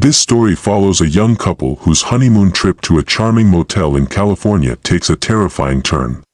This story follows a young couple whose honeymoon trip to a charming motel in California takes a terrifying turn.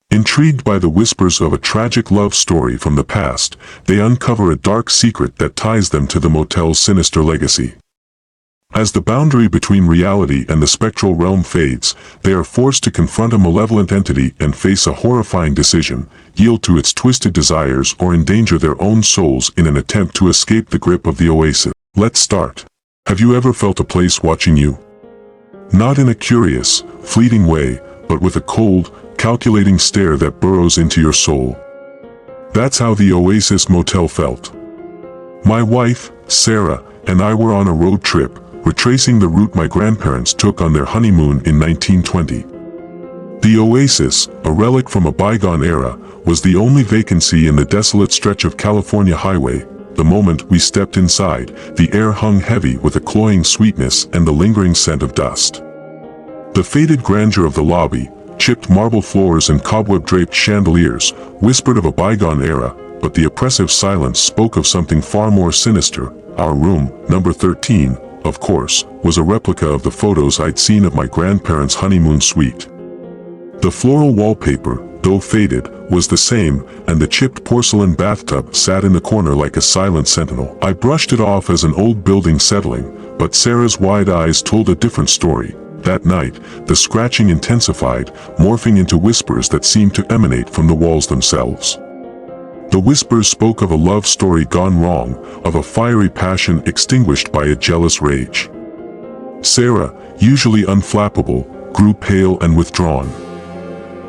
Intrigued by the whispers of a tragic love story from the past, they uncover a dark secret that ties them to the motel's sinister legacy. As the boundary between reality and the spectral realm fades, they are forced to confront a malevolent entity and face a horrifying decision: yield to its twisted desires or endanger their own souls in an attempt to escape the grip of the Oasis. Let's start. Have you ever felt a place watching you? Not in a curious, fleeting way, but with a cold, calculating stare that burrows into your soul. That's how the Oasis Motel felt. My wife, Sarah, and I were on a road trip, retracing the route my grandparents took on their honeymoon in 1920. The Oasis, a relic from a bygone era, was the only vacancy in the desolate stretch of California highway. The moment we stepped inside, the air hung heavy with a cloying sweetness and the lingering scent of dust. The faded grandeur of the lobby, chipped marble floors and cobweb-draped chandeliers, whispered of a bygone era, but the oppressive silence spoke of something far more sinister. Our room, number 13, of course, was a replica of the photos I'd seen of my grandparents' honeymoon suite. The floral wallpaper, though faded, was the same, and the chipped porcelain bathtub sat in the corner like a silent sentinel. I brushed it off as an old building settling, but Sarah's wide eyes told a different story. That night, the scratching intensified, morphing into whispers that seemed to emanate from the walls themselves. The whispers spoke of a love story gone wrong, of a fiery passion extinguished by a jealous rage. Sarah, usually unflappable, grew pale and withdrawn.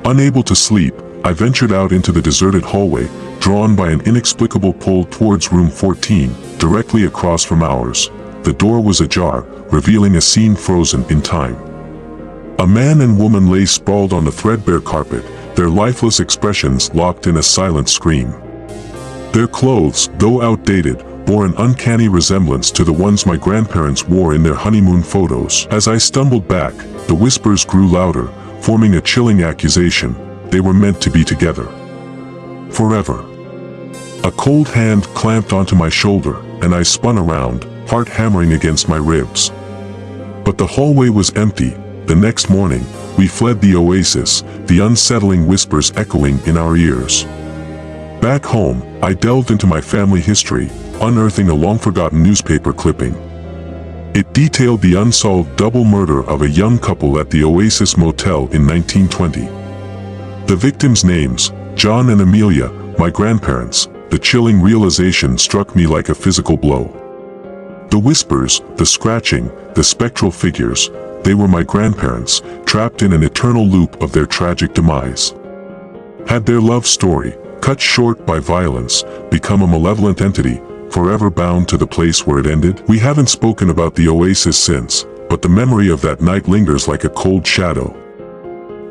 Unable to sleep, I ventured out into the deserted hallway, drawn by an inexplicable pull towards room 14, directly across from ours. The door was ajar, revealing a scene frozen in time. A man and woman lay sprawled on the threadbare carpet, their lifeless expressions locked in a silent scream. Their clothes, though outdated, bore an uncanny resemblance to the ones my grandparents wore in their honeymoon photos. As I stumbled back, the whispers grew louder, forming a chilling accusation: they were meant to be together. Forever. A cold hand clamped onto my shoulder, and I spun around, heart hammering against my ribs. But the hallway was empty. The next morning, we fled the Oasis, the unsettling whispers echoing in our ears. Back home, I delved into my family history, unearthing a long-forgotten newspaper clipping. It detailed the unsolved double murder of a young couple at the Oasis Motel in 1920. The victims' names, John and Amelia, my grandparents. The chilling realization struck me like a physical blow. The whispers, the scratching, the spectral figures, they were my grandparents, trapped in an eternal loop of their tragic demise. Had their love story, cut short by violence, become a malevolent entity, forever bound to the place where it ended? We haven't spoken about the Oasis since, but the memory of that night lingers like a cold shadow.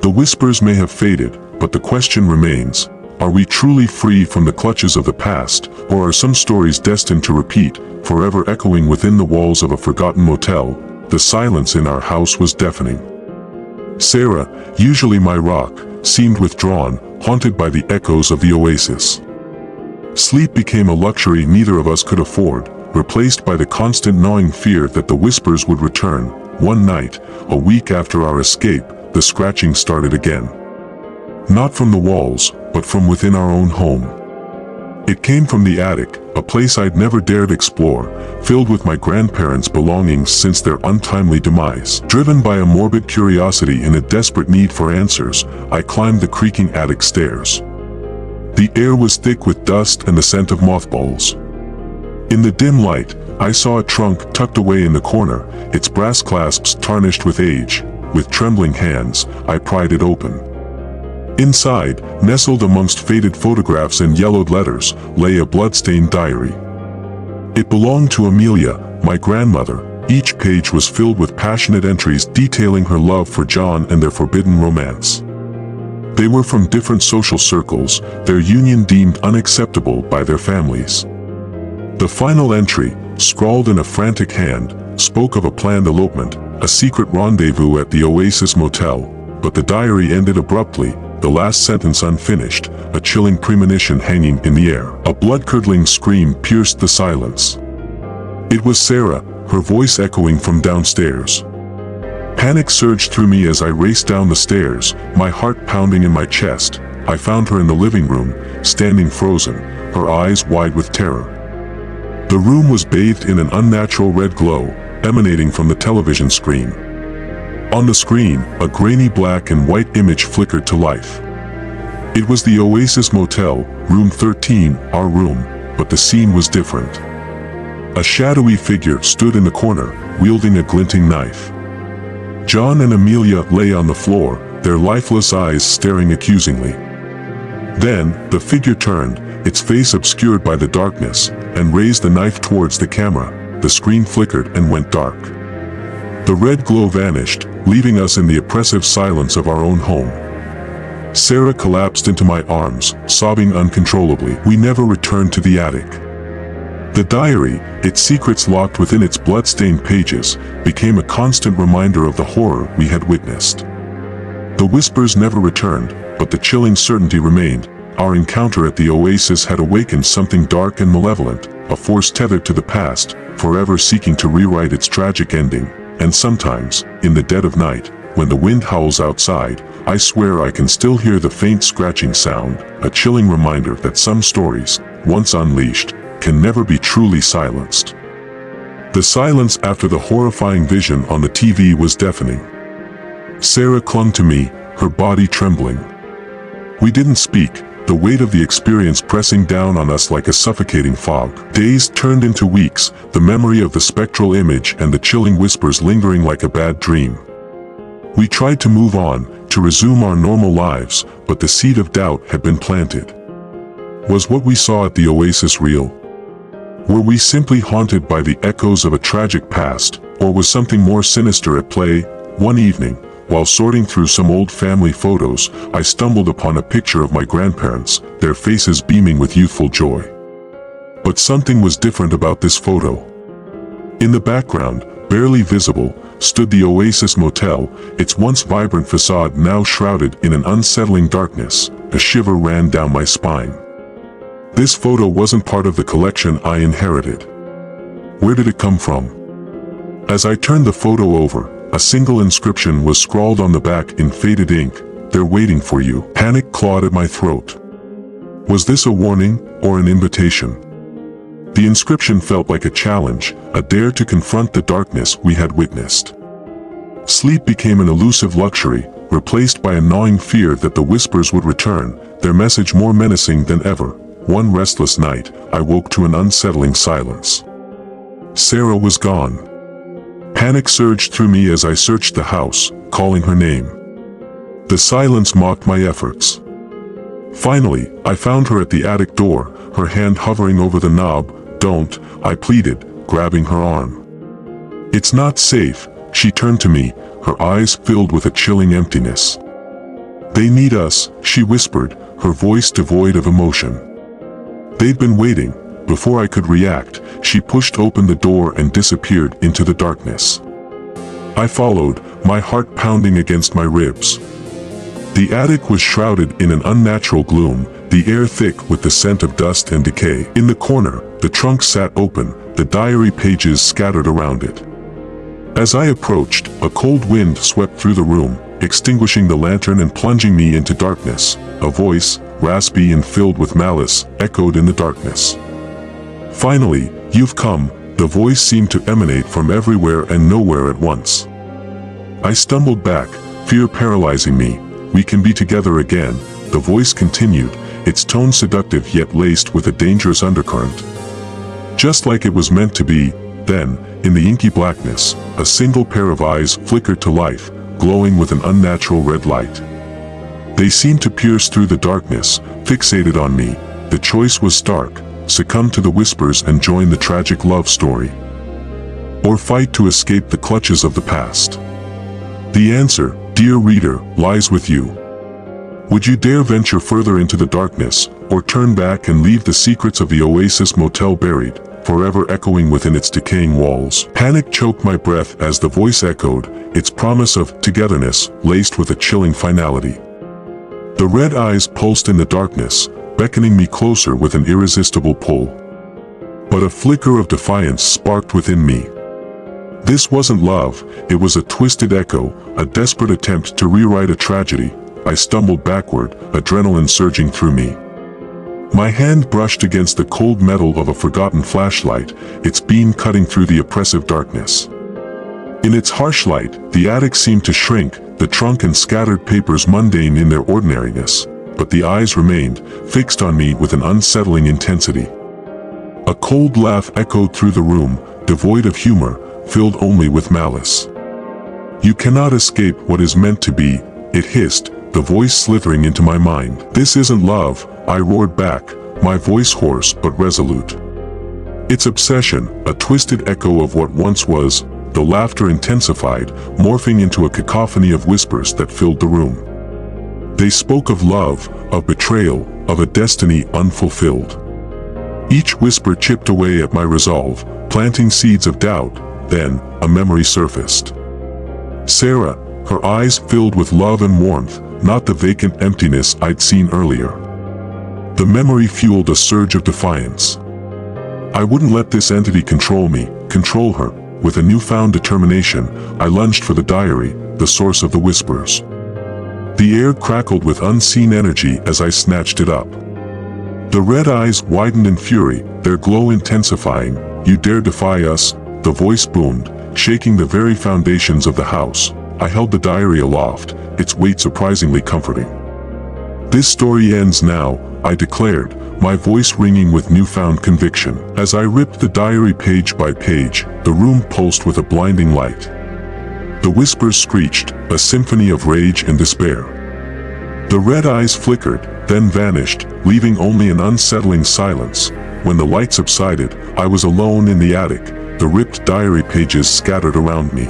The whispers may have faded, but the question remains: are we truly free from the clutches of the past, or are some stories destined to repeat, forever echoing within the walls of a forgotten motel? The silence in our house was deafening. Sarah, usually my rock, seemed withdrawn, haunted by the echoes of the Oasis. Sleep became a luxury neither of us could afford, replaced by the constant gnawing fear that the whispers would return. One night, a week after our escape, the scratching started again. Not from the walls, but from within our own home. It came from the attic, a place I'd never dared explore, filled with my grandparents' belongings since their untimely demise. Driven by a morbid curiosity and a desperate need for answers, I climbed the creaking attic stairs. The air was thick with dust and the scent of mothballs. In the dim light, I saw a trunk tucked away in the corner, its brass clasps tarnished with age. With trembling hands, I pried it open. Inside, nestled amongst faded photographs and yellowed letters, lay a blood-stained diary. It belonged to Amelia, my grandmother. Each page was filled with passionate entries detailing her love for John and their forbidden romance. They were from different social circles, their union deemed unacceptable by their families. The final entry, scrawled in a frantic hand, spoke of a planned elopement, a secret rendezvous at the Oasis Motel, but the diary ended abruptly, the last sentence unfinished, a chilling premonition hanging in the air. A blood-curdling scream pierced the silence. It was Sarah, her voice echoing from downstairs. Panic surged through me as I raced down the stairs, my heart pounding in my chest. I found her in the living room, standing frozen, her eyes wide with terror. The room was bathed in an unnatural red glow, emanating from the television screen. On the screen, a grainy black and white image flickered to life. It was the Oasis Motel, room 13, our room, but the scene was different. A shadowy figure stood in the corner, wielding a glinting knife. John and Amelia lay on the floor, their lifeless eyes staring accusingly. Then, the figure turned, its face obscured by the darkness, and raised the knife towards the camera. The screen flickered and went dark. The red glow vanished, leaving us in the oppressive silence of our own home. Sarah collapsed into my arms, sobbing uncontrollably. We never returned to the attic. The diary, its secrets locked within its blood-stained pages, became a constant reminder of the horror we had witnessed. The whispers never returned, but the chilling certainty remained. Our encounter at the Oasis had awakened something dark and malevolent, a force tethered to the past, forever seeking to rewrite its tragic ending. And sometimes, in the dead of night, when the wind howls outside, I swear I can still hear the faint scratching sound, a chilling reminder that some stories, once unleashed, can never be truly silenced. The silence after the horrifying vision on the TV was deafening. Sarah clung to me, her body trembling. We didn't speak, the weight of the experience pressing down on us like a suffocating fog. Days turned into weeks, the memory of the spectral image and the chilling whispers lingering like a bad dream. We tried to move on, to resume our normal lives, but the seed of doubt had been planted. Was what we saw at the Oasis real? Were we simply haunted by the echoes of a tragic past, or was something more sinister at play? One evening, while sorting through some old family photos, I stumbled upon a picture of my grandparents, their faces beaming with youthful joy. But something was different about this photo. In the background, barely visible, stood the Oasis Motel, its once vibrant facade now shrouded in an unsettling darkness. A shiver ran down my spine. This photo wasn't part of the collection I inherited. Where did it come from? As I turned the photo over, a single inscription was scrawled on the back in faded ink. "They're waiting for you." Panic clawed at my throat. Was this a warning, or an invitation? The inscription felt like a challenge, a dare to confront the darkness we had witnessed. Sleep became an elusive luxury, replaced by a gnawing fear that the whispers would return, their message more menacing than ever. One restless night, I woke to an unsettling silence. Sarah was gone. Panic surged through me as I searched the house, calling her name. The silence mocked my efforts. Finally, I found her at the attic door, her hand hovering over the knob. "Don't," I pleaded, grabbing her arm. "It's not safe." She turned to me, her eyes filled with a chilling emptiness. "They need us," she whispered, her voice devoid of emotion. They'd been waiting. Before I could react, she pushed open the door and disappeared into the darkness. I followed, my heart pounding against my ribs. The attic was shrouded in an unnatural gloom, the air thick with the scent of dust and decay. In the corner, the trunk sat open, the diary pages scattered around it. As I approached, a cold wind swept through the room, extinguishing the lantern and plunging me into darkness. A voice, raspy and filled with malice, echoed in the darkness. "Finally, you've come." The voice seemed to emanate from everywhere and nowhere at once. I stumbled back, fear paralyzing me. "We can be together again," the voice continued, its tone seductive yet laced with a dangerous undercurrent. Just like it was meant to be. Then, in the inky blackness, a single pair of eyes flickered to life, glowing with an unnatural red light. They seemed to pierce through the darkness, fixated on me. The choice was stark: succumb to the whispers and join the tragic love story, or fight to escape the clutches of the past. The answer, dear reader, lies with you. Would you dare venture further into the darkness, or turn back and leave the secrets of the Oasis Motel buried, forever echoing within its decaying walls? Panic choked my breath as the voice echoed, its promise of togetherness laced with a chilling finality. The red eyes pulsed in the darkness, beckoning me closer with an irresistible pull. But a flicker of defiance sparked within me. This wasn't love, it was a twisted echo, a desperate attempt to rewrite a tragedy. I stumbled backward, adrenaline surging through me. My hand brushed against the cold metal of a forgotten flashlight, its beam cutting through the oppressive darkness. In its harsh light, the attic seemed to shrink, the trunk and scattered papers mundane in their ordinariness, but the eyes remained, fixed on me with an unsettling intensity. A cold laugh echoed through the room, devoid of humor, filled only with malice. "You cannot escape what is meant to be," it hissed, the voice slithering into my mind. "This isn't love," I roared back, my voice hoarse but resolute. Its obsession, a twisted echo of what once was. The laughter intensified, morphing into a cacophony of whispers that filled the room. They spoke of love, of betrayal, of a destiny unfulfilled. Each whisper chipped away at my resolve, planting seeds of doubt. Then, a memory surfaced. Sarah, her eyes filled with love and warmth, not the vacant emptiness I'd seen earlier. The memory fueled a surge of defiance. I wouldn't let this entity control me, control her. With a newfound determination, I lunged for the diary, the source of the whispers. The air crackled with unseen energy as I snatched it up. The red eyes widened in fury, their glow intensifying. "You dare defy us?" the voice boomed, shaking the very foundations of the house. I held the diary aloft, its weight surprisingly comforting. "This story ends now," I declared, my voice ringing with newfound conviction. As I ripped the diary page by page, the room pulsed with a blinding light. The whispers screeched, a symphony of rage and despair. The red eyes flickered, then vanished, leaving only an unsettling silence. When the light subsided, I was alone in the attic, the ripped diary pages scattered around me.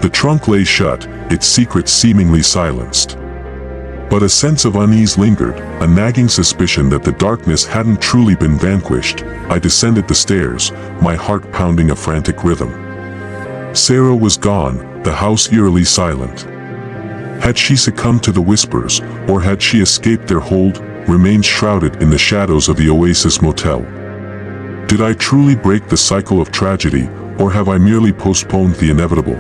The trunk lay shut, its secrets seemingly silenced. But a sense of unease lingered, a nagging suspicion that the darkness hadn't truly been vanquished. I descended the stairs, my heart pounding a frantic rhythm. Sarah was gone, the house eerily silent. Had she succumbed to the whispers, or had she escaped their hold, remained shrouded in the shadows of the Oasis Motel? Did I truly break the cycle of tragedy, or have I merely postponed the inevitable?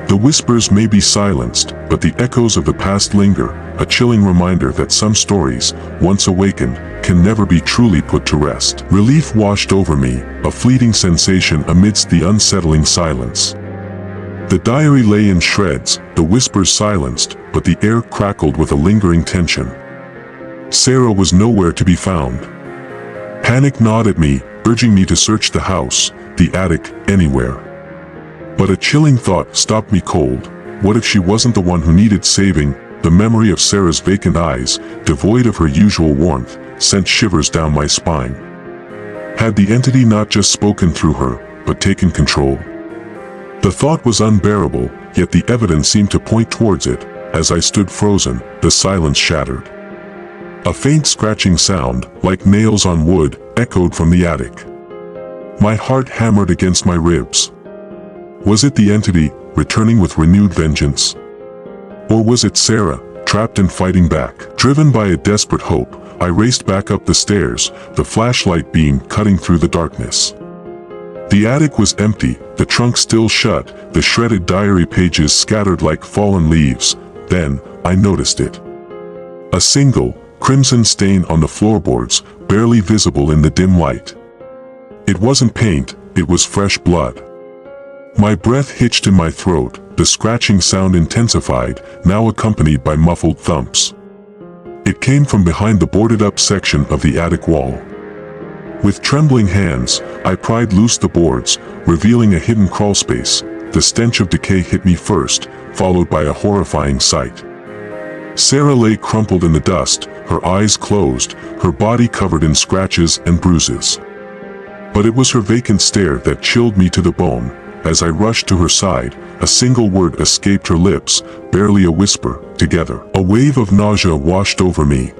The whispers may be silenced, but the echoes of the past linger, a chilling reminder that some stories, once awakened, can never be truly put to rest. Relief washed over me, a fleeting sensation amidst the unsettling silence. The diary lay in shreds, the whispers silenced, but the air crackled with a lingering tension. Sarah was nowhere to be found. Panic gnawed at me, urging me to search the house, the attic, anywhere. But a chilling thought stopped me cold. What if she wasn't the one who needed saving? The memory of Sarah's vacant eyes, devoid of her usual warmth, sent shivers down my spine. Had the entity not just spoken through her, but taken control? The thought was unbearable, yet the evidence seemed to point towards it. As I stood frozen, the silence shattered. A faint scratching sound, like nails on wood, echoed from the attic. My heart hammered against my ribs. Was it the entity, returning with renewed vengeance? Or was it Sarah, trapped and fighting back? Driven by a desperate hope, I raced back up the stairs, the flashlight beam cutting through the darkness. The attic was empty, the trunk still shut, the shredded diary pages scattered like fallen leaves. Then, I noticed it. A single, crimson stain on the floorboards, barely visible in the dim light. It wasn't paint, it was fresh blood. My breath hitched in my throat, the scratching sound intensified, now accompanied by muffled thumps. It came from behind the boarded-up section of the attic wall. With trembling hands, I pried loose the boards, revealing a hidden crawlspace. The stench of decay hit me first, followed by a horrifying sight. Sarah lay crumpled in the dust, her eyes closed, her body covered in scratches and bruises. But it was her vacant stare that chilled me to the bone. As I rushed to her side, a single word escaped her lips, barely a whisper. Together. A wave of nausea washed over me.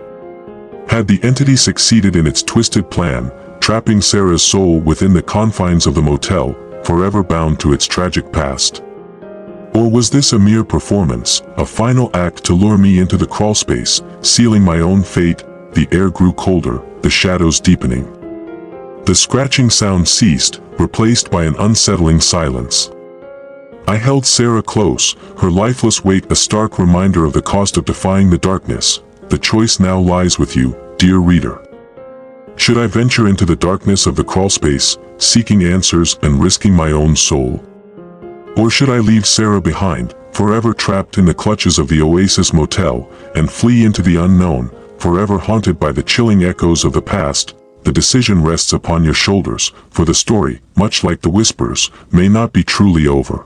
Had the entity succeeded in its twisted plan, trapping Sarah's soul within the confines of the motel, forever bound to its tragic past? Or was this a mere performance, a final act to lure me into the crawlspace, sealing my own fate? The air grew colder, the shadows deepening. The scratching sound ceased, replaced by an unsettling silence. I held Sarah close, her lifeless weight a stark reminder of the cost of defying the darkness. The choice now lies with you, dear reader. Should I venture into the darkness of the crawlspace, seeking answers and risking my own soul? Or should I leave Sarah behind, forever trapped in the clutches of the Oasis Motel, and flee into the unknown, forever haunted by the chilling echoes of the past? The decision rests upon your shoulders, for the story, much like the whispers, may not be truly over.